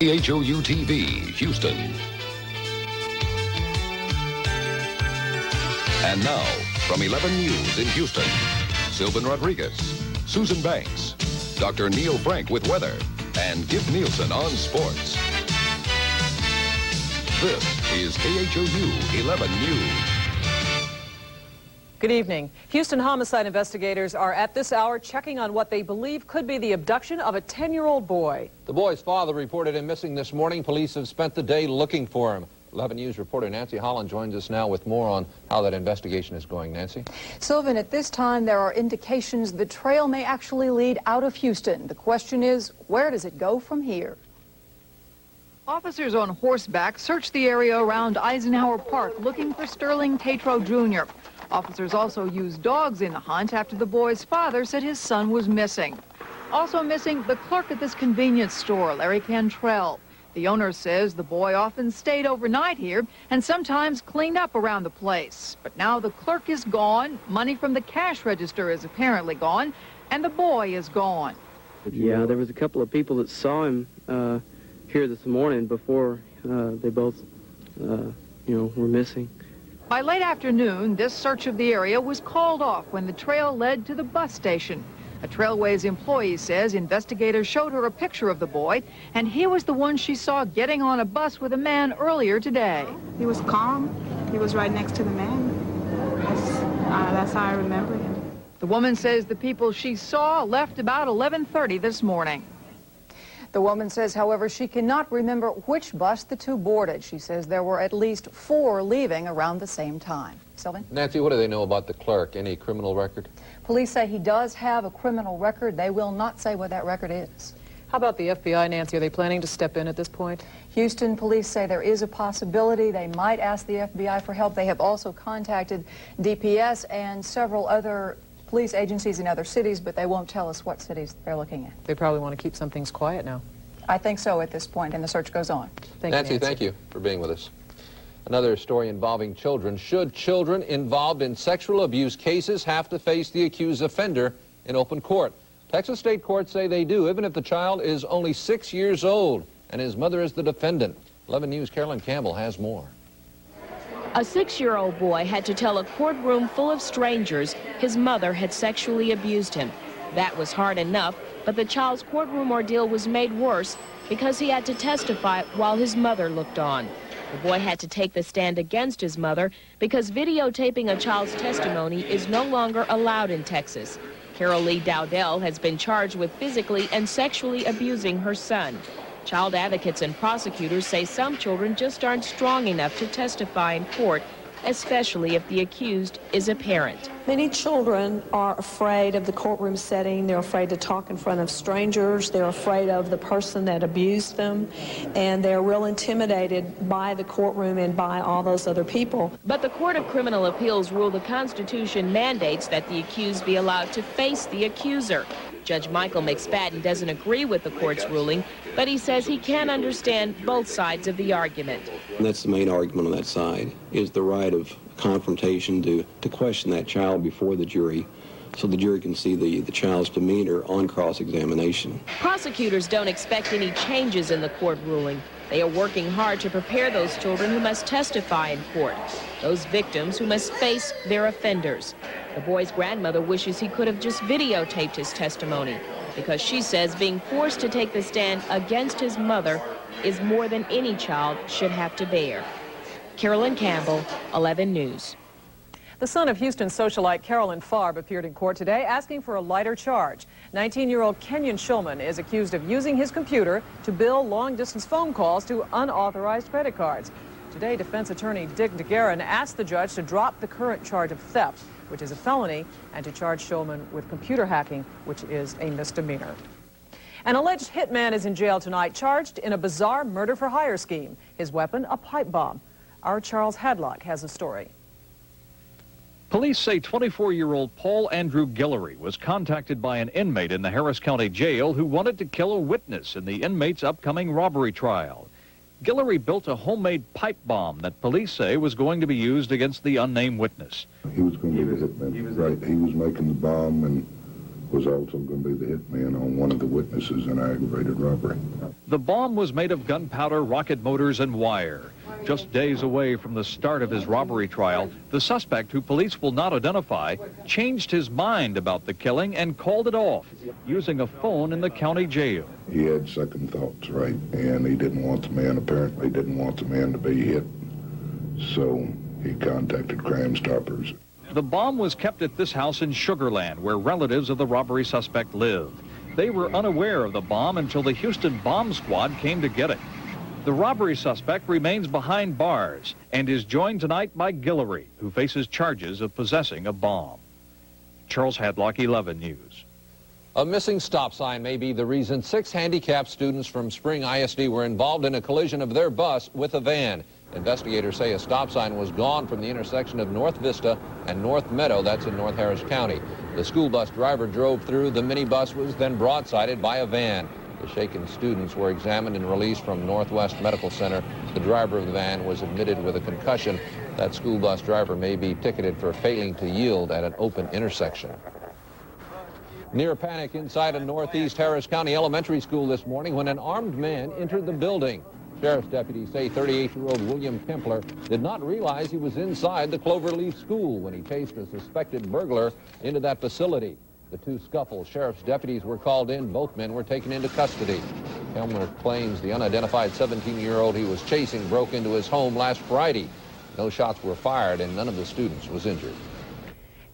KHOU TV, Houston. And now, from 11 News in Houston, Sylvan Rodriguez, Susan Banks, Dr. Neil Frank with weather, and Gib Nielsen on sports. This is KHOU 11 News. Good evening. Houston homicide investigators are at this hour checking on what they believe could be the abduction of a 10-year-old boy. The boy's father reported him missing this morning. Police have spent the day looking for him. 11 News reporter Nancy Holland joins us now with more on how that investigation is going. Nancy? Sylvan, at this time there are indications the trail may actually lead out of Houston. The question is, where does it go from here? Officers on horseback searched the area around Eisenhower Park looking for Sterling Tatro Jr. Officers also used dogs in the hunt after the boy's father said his son was missing. Also missing the clerk at this convenience store, Larry Cantrell. The owner says the boy often stayed overnight here and sometimes cleaned up around the place. But now the clerk is gone, money from the cash register is apparently gone, and the boy is gone. Yeah, there was a couple of people that saw him here this morning before they both, were missing. By late afternoon, this search of the area was called off when the trail led to the bus station. A Trailways employee says investigators showed her a picture of the boy, and he was the one she saw getting on a bus with a man earlier today. He was calm. He was right next to the man. That's how I remember him. The woman says the people she saw left about 11:30 this morning. The woman says, however, she cannot remember which bus the two boarded. She says there were at least 4 leaving around the same time. Sylvan? Nancy, what do they know about the clerk? Any criminal record? Police say he does have a criminal record. They will not say what that record is. How about the FBI, Nancy? Are they planning to step in at this point? Houston police say there is a possibility they might ask the FBI for help. They have also contacted DPS and several other police agencies in other cities, but they won't tell us what cities they're looking at. They probably want to keep some things quiet now. I think so at this point, and the search goes on. Nancy, thank you for being with us. Another story involving children. Should children involved in sexual abuse cases have to face the accused offender in open court? Texas state courts say they do, even if the child is only 6 years old and his mother is the defendant. 11 News' Carolyn Campbell has more. A 6-year-old boy had to tell a courtroom full of strangers his mother had sexually abused him. That was hard enough, but the child's courtroom ordeal was made worse because he had to testify while his mother looked on. The boy had to take the stand against his mother because videotaping a child's testimony is no longer allowed in Texas. Carol Lee Dowdell has been charged with physically and sexually abusing her son. Child advocates and prosecutors say some children just aren't strong enough to testify in court, especially if the accused is a parent. Many children are afraid of the courtroom setting. They're afraid to talk in front of strangers. They're afraid of the person that abused them, and they're real intimidated by the courtroom and by all those other people. But the Court of Criminal Appeals ruled the Constitution mandates that the accused be allowed to face the accuser. Judge Michael McSpadden doesn't agree with the court's ruling, but he says he can understand both sides of the argument. And that's the main argument on that side, is the right of confrontation to question that child before the jury so the jury can see the child's demeanor on cross-examination. Prosecutors don't expect any changes in the court ruling. They are working hard to prepare those children who must testify in court, those victims who must face their offenders. The boy's grandmother wishes he could have just videotaped his testimony because she says being forced to take the stand against his mother is more than any child should have to bear. Carolyn Campbell, 11 News. The son of Houston socialite Carolyn Farb appeared in court today asking for a lighter charge. 19-year-old Kenyon Shulman is accused of using his computer to bill long-distance phone calls to unauthorized credit cards. Today, defense attorney Dick DeGuerin asked the judge to drop the current charge of theft, which is a felony, and to charge Shulman with computer hacking, which is a misdemeanor. An alleged hitman is in jail tonight, charged in a bizarre murder-for-hire scheme. His weapon, a pipe bomb. Our Charles Hadlock has a story. Police say 24-year-old Paul Andrew Guillory was contacted by an inmate in the Harris County Jail who wanted to kill a witness in the inmate's upcoming robbery trial. Guillory built a homemade pipe bomb that police say was going to be used against the unnamed witness. He was going to be the hitman, right? He was making the bomb, and was also going to be the hitman on one of the witnesses in aggravated robbery. The bomb was made of gunpowder, rocket motors, and wire. Just days away from the start of his robbery trial, the suspect, who police will not identify, changed his mind about the killing and called it off using a phone in the county jail. He had second thoughts, right? And he didn't want the man, apparently didn't want the man to be hit. So he contacted Crime Stoppers. The bomb was kept at this house in Sugar Land, where relatives of the robbery suspect live. They were unaware of the bomb until the Houston bomb squad came to get it. The robbery suspect remains behind bars and is joined tonight by Guillory, who faces charges of possessing a bomb. Charles Hadlock, 11 News. A missing stop sign may be the reason 6 handicapped students from Spring ISD were involved in a collision of their bus with a van. Investigators say a stop sign was gone from the intersection of North Vista and North Meadow, that's in North Harris County. The school bus driver drove through. The minibus was then broadsided by a van. The shaken students were examined and released from Northwest Medical Center. The driver of the van was admitted with a concussion. That school bus driver may be ticketed for failing to yield at an open intersection. Near panic inside a Northeast Harris County elementary school this morning when an armed man entered the building. Sheriff's deputies say 38-year-old William Kempler did not realize he was inside the Cloverleaf School when he chased a suspected burglar into that facility. The two scuffled. Sheriff's deputies were called in. Both men were taken into custody. Kempler claims the unidentified 17-year-old he was chasing broke into his home last Friday. No shots were fired and none of the students was injured.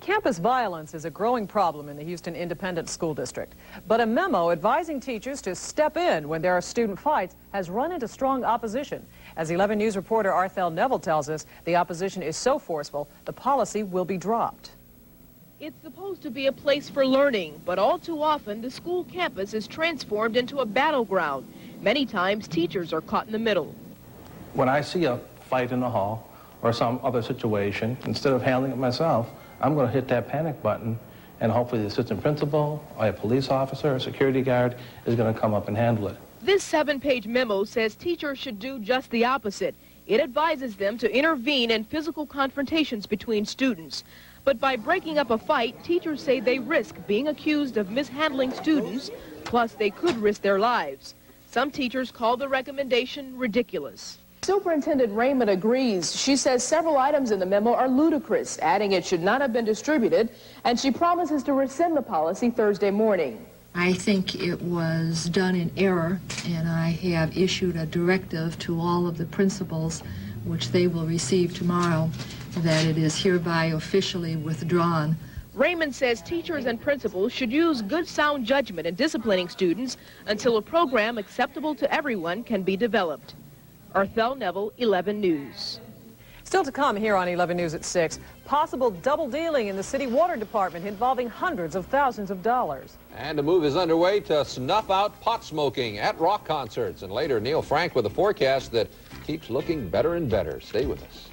Campus violence is a growing problem in the Houston Independent School District. But a memo advising teachers to step in when there are student fights has run into strong opposition. As 11 News reporter Arthel Neville tells us, the opposition is so forceful, the policy will be dropped. It's supposed to be a place for learning, but all too often the school campus is transformed into a battleground. Many times teachers are caught in the middle. When I see a fight in the hall or some other situation, instead of handling it myself, I'm going to hit that panic button, and hopefully the assistant principal, or a police officer, or security guard is going to come up and handle it. This 7-page memo says teachers should do just the opposite. It advises them to intervene in physical confrontations between students. But by breaking up a fight, teachers say they risk being accused of mishandling students, plus they could risk their lives. Some teachers call the recommendation ridiculous. Superintendent Raymond agrees. She says several items in the memo are ludicrous, adding it should not have been distributed, and she promises to rescind the policy Thursday morning. I think it was done in error, and I have issued a directive to all of the principals, which they will receive tomorrow, that it is hereby officially withdrawn. Raymond says teachers and principals should use good sound judgment in disciplining students until a program acceptable to everyone can be developed. Arthel Neville, 11 News. Still to come here on 11 News at 6, possible double dealing in the city water department involving hundreds of thousands of dollars. And a move is underway to snuff out pot smoking at rock concerts. And later, Neil Frank with a forecast that keeps looking better and better. Stay with us.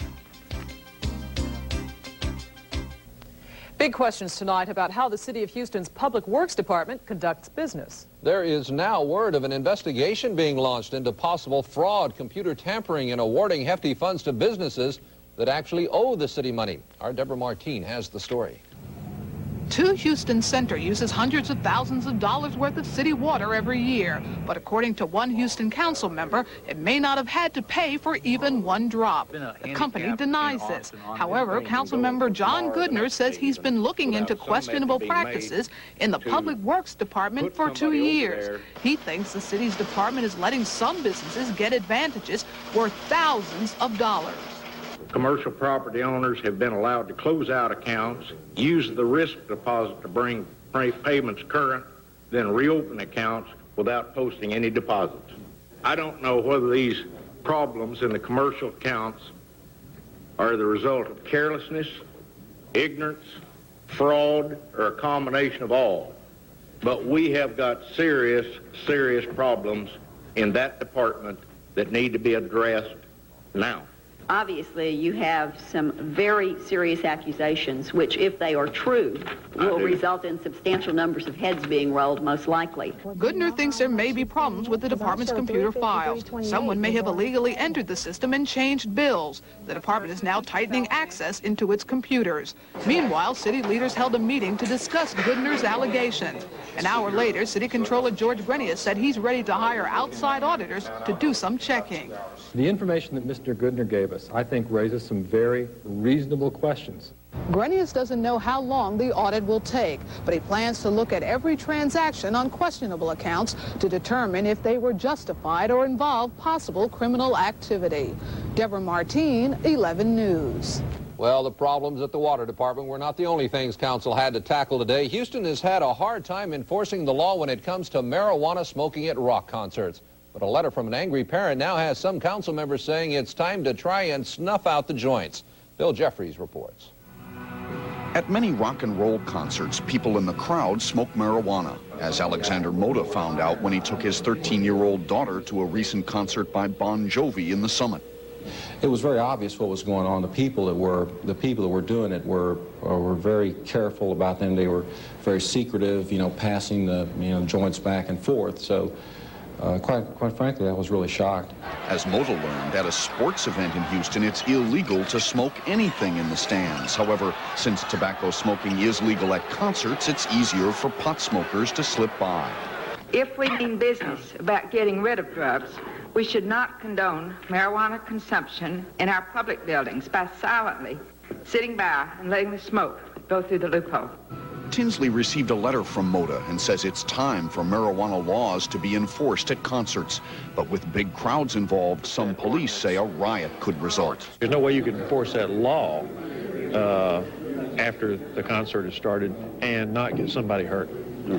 Big questions tonight about how the City of Houston's Public Works Department conducts business. There is now word of an investigation being launched into possible fraud, computer tampering, and awarding hefty funds to businesses that actually owe the city money. Our Deborah Martine has the story. 2 Houston Center uses hundreds of thousands of dollars worth of city water every year. But according to one Houston council member, it may not have had to pay for even one drop. The company denies this. However, council member John Goodner says he's been looking into questionable practices in the Public Works Department for 2 years. He thinks the city's department is letting some businesses get advantages worth thousands of dollars. Commercial property owners have been allowed to close out accounts, use the risk deposit to bring payments current, then reopen accounts without posting any deposits. I don't know whether these problems in the commercial accounts are the result of carelessness, ignorance, fraud, or a combination of all. But we have got serious problems in that department that need to be addressed now. Obviously, you have some very serious accusations, which, if they are true, will result in substantial numbers of heads being rolled, most likely. Goodner thinks there may be problems with the department's computer files. Someone may have illegally entered the system and changed bills. The department is now tightening access into its computers. Meanwhile, city leaders held a meeting to discuss Goodner's allegations. An hour later, City Controller George Grenius said he's ready to hire outside auditors to do some checking. The information that Mr. Goodner gave us, I think, raises some very reasonable questions. Grenius doesn't know how long the audit will take, but he plans to look at every transaction on questionable accounts to determine if they were justified or involved possible criminal activity. Deborah Martine, 11 News. Well, the problems at the water department were not the only things council had to tackle today. Houston has had a hard time enforcing the law when it comes to marijuana smoking at rock concerts. But a letter from an angry parent now has some council members saying it's time to try and snuff out the joints. Bill Jeffries reports. At many rock and roll concerts, people in the crowd smoke marijuana, as Alexander Mota found out when he took his 13-year-old daughter to a recent concert by Bon Jovi in the Summit. It was very obvious what was going on. The people that were doing it were very careful about them. They were very secretive, passing the joints back and forth. So quite frankly, I was really shocked. As Mota learned, at a sports event in Houston, it's illegal to smoke anything in the stands. However, since tobacco smoking is legal at concerts, it's easier for pot smokers to slip by. If we mean business about getting rid of drugs, we should not condone marijuana consumption in our public buildings by silently sitting by and letting the smoke go through the loophole. Tinsley received a letter from Mota and says it's time for marijuana laws to be enforced at concerts. But with big crowds involved, some police say a riot could result. There's no way you can enforce that law after the concert has started and not get somebody hurt.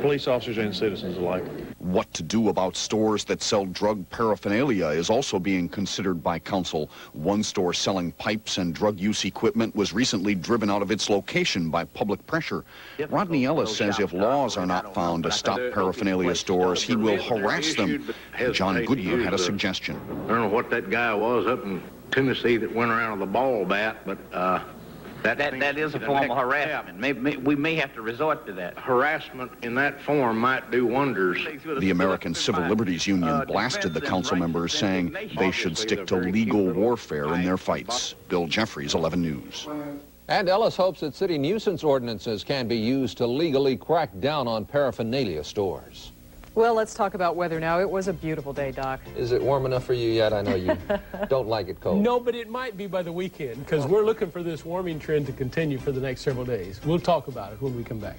Police officers and citizens alike. What to do about stores that sell drug paraphernalia is also being considered by council. One store selling pipes and drug use equipment was recently driven out of its location by public pressure. Rodney Ellis says if laws are not found to stop paraphernalia stores, he will harass them. John Goodner had a suggestion. I don't know what that guy was up in Tennessee that went around with a ball bat, but that is a form of harassment. We may have to resort to that. Harassment in that form might do wonders. The American Civil Liberties Union blasted the council members, saying they should stick to legal warfare in their fights. Bill Jeffries, 11 News. And Ellis hopes that city nuisance ordinances can be used to legally crack down on paraphernalia stores. Well, let's talk about weather now. It was a beautiful day, Doc. Is it warm enough for you yet? I know you don't like it cold. No, but it might be by the weekend, because we're looking for this warming trend to continue for the next several days. We'll talk about it when we come back.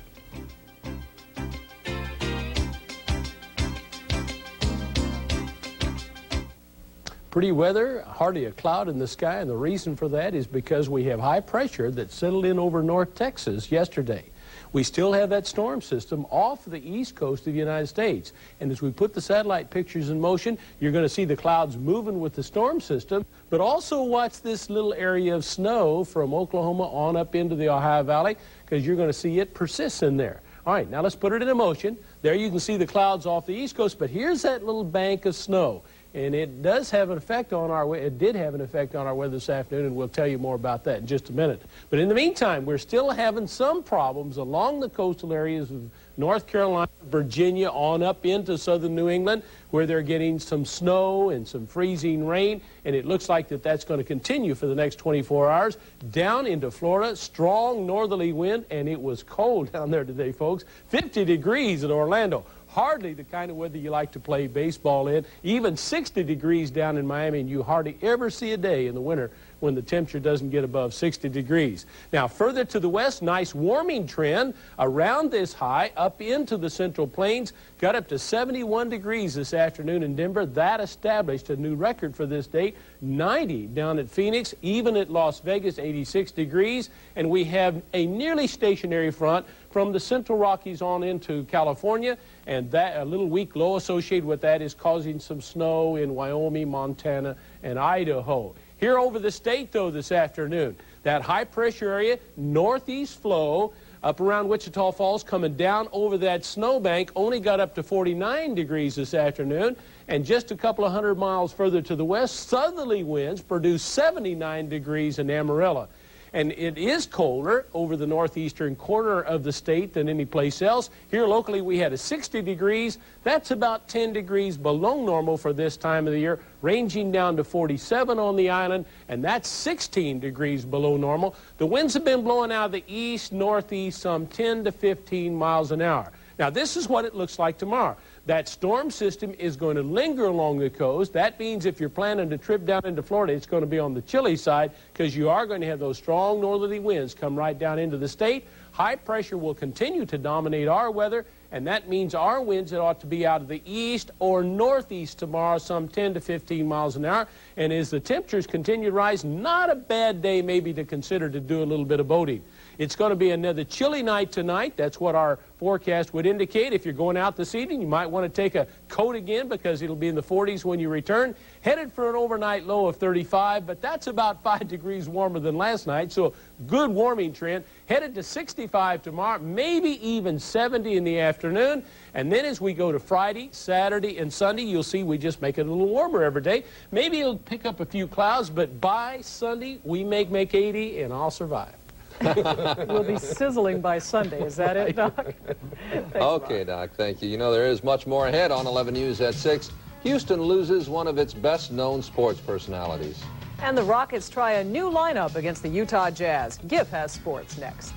Pretty weather, hardly a cloud in the sky, and the reason for that is because we have high pressure that settled in over North Texas yesterday. We still have that storm system off the east coast of the United States. And as we put the satellite pictures in motion, you're going to see the clouds moving with the storm system, but also watch this little area of snow from Oklahoma on up into the Ohio Valley, because you're going to see it persist in there. All right, now let's put it in motion. There you can see the clouds off the east coast, but here's that little bank of snow. And it does have an effect on our weather. It did have an effect on our weather this afternoon, and we'll tell you more about that in just a minute. But in the meantime, we're still having some problems along the coastal areas of North Carolina, Virginia, on up into southern New England, where they're getting some snow and some freezing rain, and it looks like that's going to continue for the next 24 hours. Down into Florida, strong northerly wind, and it was cold down there today, folks. 50 degrees at Orlando. Hardly the kind of weather you like to play baseball in. Even 60 degrees down in Miami, and you hardly ever see a day in the winter when the temperature doesn't get above 60 degrees. Now, further to the west, nice warming trend around this high up into the Central Plains. Got up to 71 degrees this afternoon in Denver. That established a new record for this date. 90 down at Phoenix, even at Las Vegas, 86 degrees. And we have a nearly stationary front from the Central Rockies on into California, and that a little weak low associated with that is causing some snow in Wyoming, Montana, and Idaho. Here over the state, though, this afternoon, that high pressure area, northeast flow, up around Wichita Falls, coming down over that snowbank, only got up to 49 degrees this afternoon. And just a couple of 100 miles further to the west, southerly winds produced 79 degrees in Amarillo. And it is colder over the northeastern corner of the state than any place else. Here locally we had a 60 degrees. That's about 10 degrees below normal for this time of the year, ranging down to 47 on the island, and that's 16 degrees below normal. The winds have been blowing out of the east, northeast, some 10 to 15 miles an hour. Now this is what it looks like tomorrow. That storm system is going to linger along the coast. That means if you're planning to trip down into Florida, it's going to be on the chilly side because you are going to have those strong northerly winds come right down into the state. High pressure will continue to dominate our weather, and that means our winds that ought to be out of the east or northeast tomorrow, some 10 to 15 miles an hour. And as the temperatures continue to rise, not a bad day maybe to consider to do a little bit of boating. It's going to be another chilly night tonight. That's what our forecast would indicate. If you're going out this evening, you might want to take a coat again because it'll be in the 40s when you return. Headed for an overnight low of 35, but that's about 5 degrees warmer than last night, so good warming trend. Headed to 65 tomorrow, maybe even 70 in the afternoon. And then as we go to Friday, Saturday, and Sunday, you'll see we just make it a little warmer every day. Maybe it'll pick up a few clouds, but by Sunday, we make 80, and I'll survive. We'll be sizzling by Sunday. Is that it, Doc? Okay, Doc, thank you. You know, there is much more ahead on 11 News at 6. Houston loses one of its best-known sports personalities. And the Rockets try a new lineup against the Utah Jazz. GIF has sports next.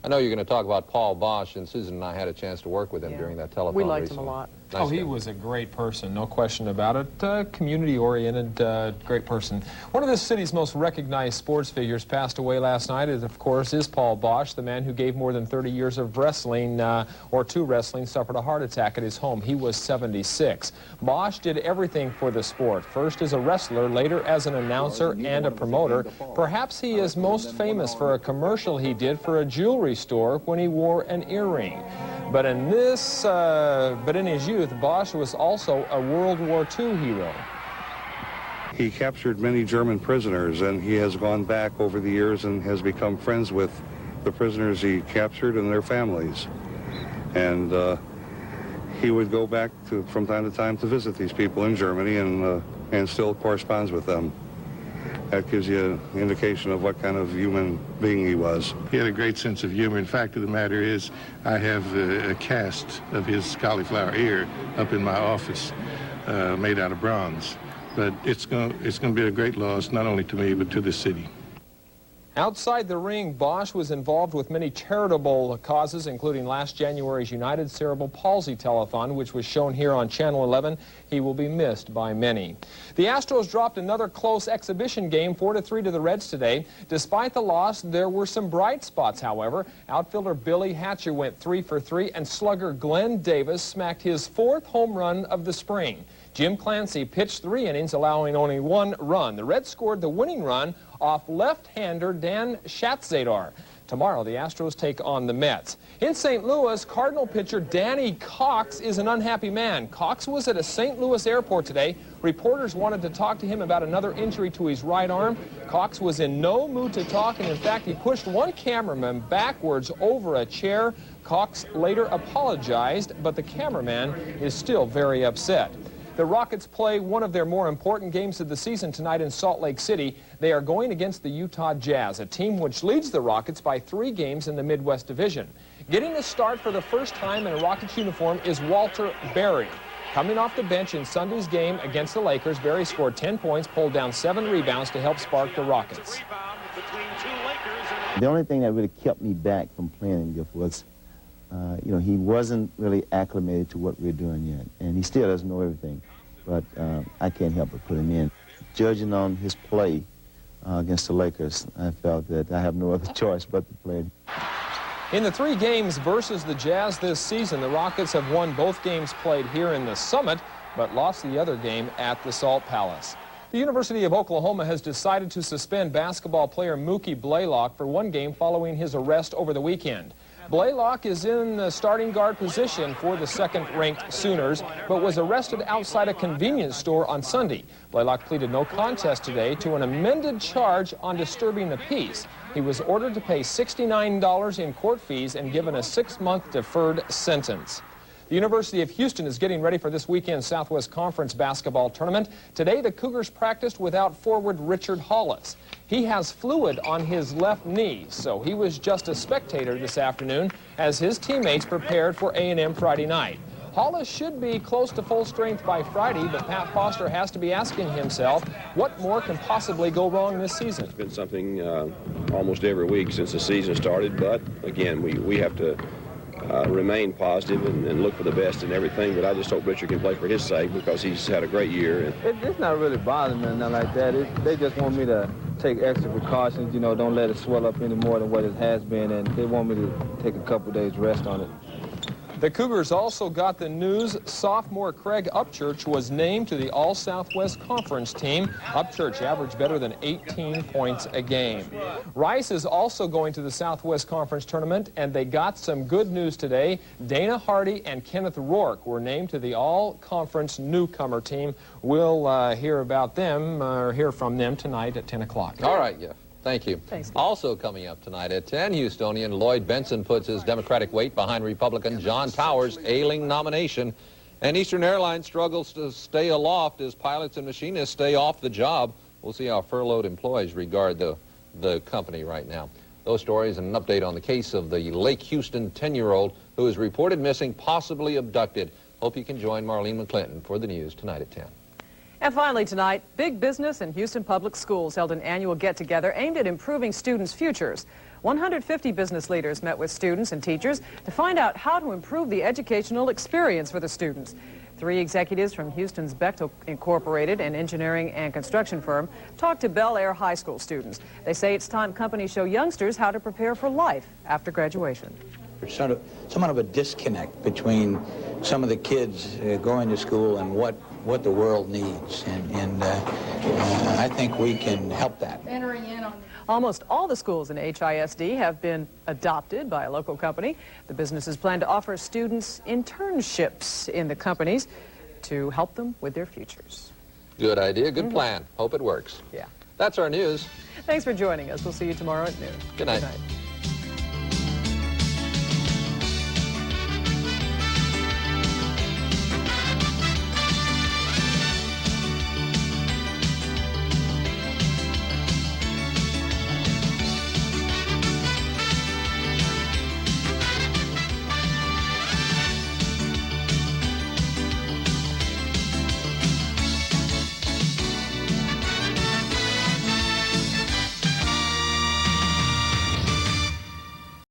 I know you're going to talk about Paul Bosch, and Susan and I had a chance to work with him during that telethon. We liked recently. him a lot. Nice he was a great person, no question about it. Community-oriented, great person. One of the city's most recognized sports figures passed away last night, of course, is Paul Bosch, the man who gave more than 30 years of wrestling, or to wrestling, suffered a heart attack at his home. He was 76. Bosch did everything for the sport, first as a wrestler, later as an announcer and a promoter. Perhaps he is most famous for a commercial he did for a jewelry store when he wore an earring. But in his youth, Bosch was also a World War II hero. He captured many German prisoners, and he has gone back over the years and has become friends with the prisoners he captured and their families. And he would go back from time to time to visit these people in Germany and still corresponds with them. That gives you an indication of what kind of human being he was. He had a great sense of humor. In fact of the matter is, I have a cast of his cauliflower ear up in my office, made out of bronze. But it's going to be a great loss, not only to me, but to the city. Outside the ring, Bosch was involved with many charitable causes, including last January's United Cerebral Palsy Telethon, which was shown here on Channel 11. He will be missed by many. The Astros dropped another close exhibition game, 4-3 to the Reds today. Despite the loss, there were some bright spots, however. Outfielder Billy Hatcher went 3 for 3, and slugger Glenn Davis smacked his 4th home run of the spring. Jim Clancy pitched 3 innings, allowing only 1 run. The Reds scored the winning run off left-hander Dan Schatzadar. Tomorrow, the Astros take on the Mets. In St. Louis, Cardinal pitcher Danny Cox is an unhappy man. Cox was at a St. Louis airport today. Reporters wanted to talk to him about another injury to his right arm. Cox was in no mood to talk, and in fact, he pushed one cameraman backwards over a chair. Cox later apologized, but the cameraman is still very upset. The Rockets play one of their more important games of the season tonight in Salt Lake City. They are going against the Utah Jazz, a team which leads the Rockets by 3 games in the Midwest Division. Getting a start for the first time in a Rockets uniform is Walter Berry. Coming off the bench in Sunday's game against the Lakers, Berry scored 10 points, pulled down 7 rebounds to help spark the Rockets. The only thing that really kept me back from playing him was he wasn't really acclimated to what we're doing yet, and he still doesn't know everything, but I can't help but put him in. Judging on his play against the Lakers, I felt that I have no other choice but to play him. In the 3 games versus the Jazz this season, the Rockets have won both games played here in the Summit, but lost the other game at the Salt Palace. The University of Oklahoma has decided to suspend basketball player Mookie Blaylock for 1 game following his arrest over the weekend. Blaylock is in the starting guard position for the second-ranked Sooners, but was arrested outside a convenience store on Sunday. Blaylock pleaded no contest today to an amended charge on disturbing the peace. He was ordered to pay $69 in court fees and given a 6-month deferred sentence. The University of Houston is getting ready for this weekend's Southwest Conference basketball tournament. Today, the Cougars practiced without forward Richard Hollis. He has fluid on his left knee, so he was just a spectator this afternoon as his teammates prepared for A&M Friday night. Hollis should be close to full strength by Friday, but Pat Foster has to be asking himself what more can possibly go wrong this season. It's been something almost every week since the season started, but again, we have to remain positive and look for the best in everything, but I just hope Richard can play for his sake because he's had a great year. It's not really bothering me or nothing like that. They just want me to take extra precautions, you know, don't let it swell up any more than what it has been, and they want me to take a couple days rest on it. The Cougars also got the news sophomore Craig Upchurch was named to the All-Southwest Conference team. Upchurch averaged better than 18 points a game. Rice is also going to the Southwest Conference tournament, and they got some good news today. Dana Hardy and Kenneth Rourke were named to the All-Conference newcomer team. We'll hear about them, or hear from them tonight at 10 o'clock. All right, yeah. Thank you. Thanks. Also coming up tonight at 10, Houstonian Lloyd Benson puts his Democratic weight behind Republican John Towers' ailing nomination. And Eastern Airlines struggles to stay aloft as pilots and machinists stay off the job. We'll see how furloughed employees regard the company right now. Those stories and an update on the case of the Lake Houston 10-year-old who is reported missing, possibly abducted. Hope you can join Marlene McClinton for the news tonight at 10. And finally tonight, Big Business and Houston Public Schools held an annual get-together aimed at improving students' futures. 150 business leaders met with students and teachers to find out how to improve the educational experience for the students. 3 executives from Houston's Bechtel Incorporated, an engineering and construction firm, talked to Bel Air High School students. They say it's time companies show youngsters how to prepare for life after graduation. There's somewhat of a disconnect between some of the kids going to school and what the world needs, and I think we can help that. Almost all the schools in HISD have been adopted by a local company. The businesses plan to offer students internships in the companies to help them with their futures. Good idea, good plan. Hope it works. Yeah. That's our news. Thanks for joining us. We'll see you tomorrow at noon. Good night. Good night.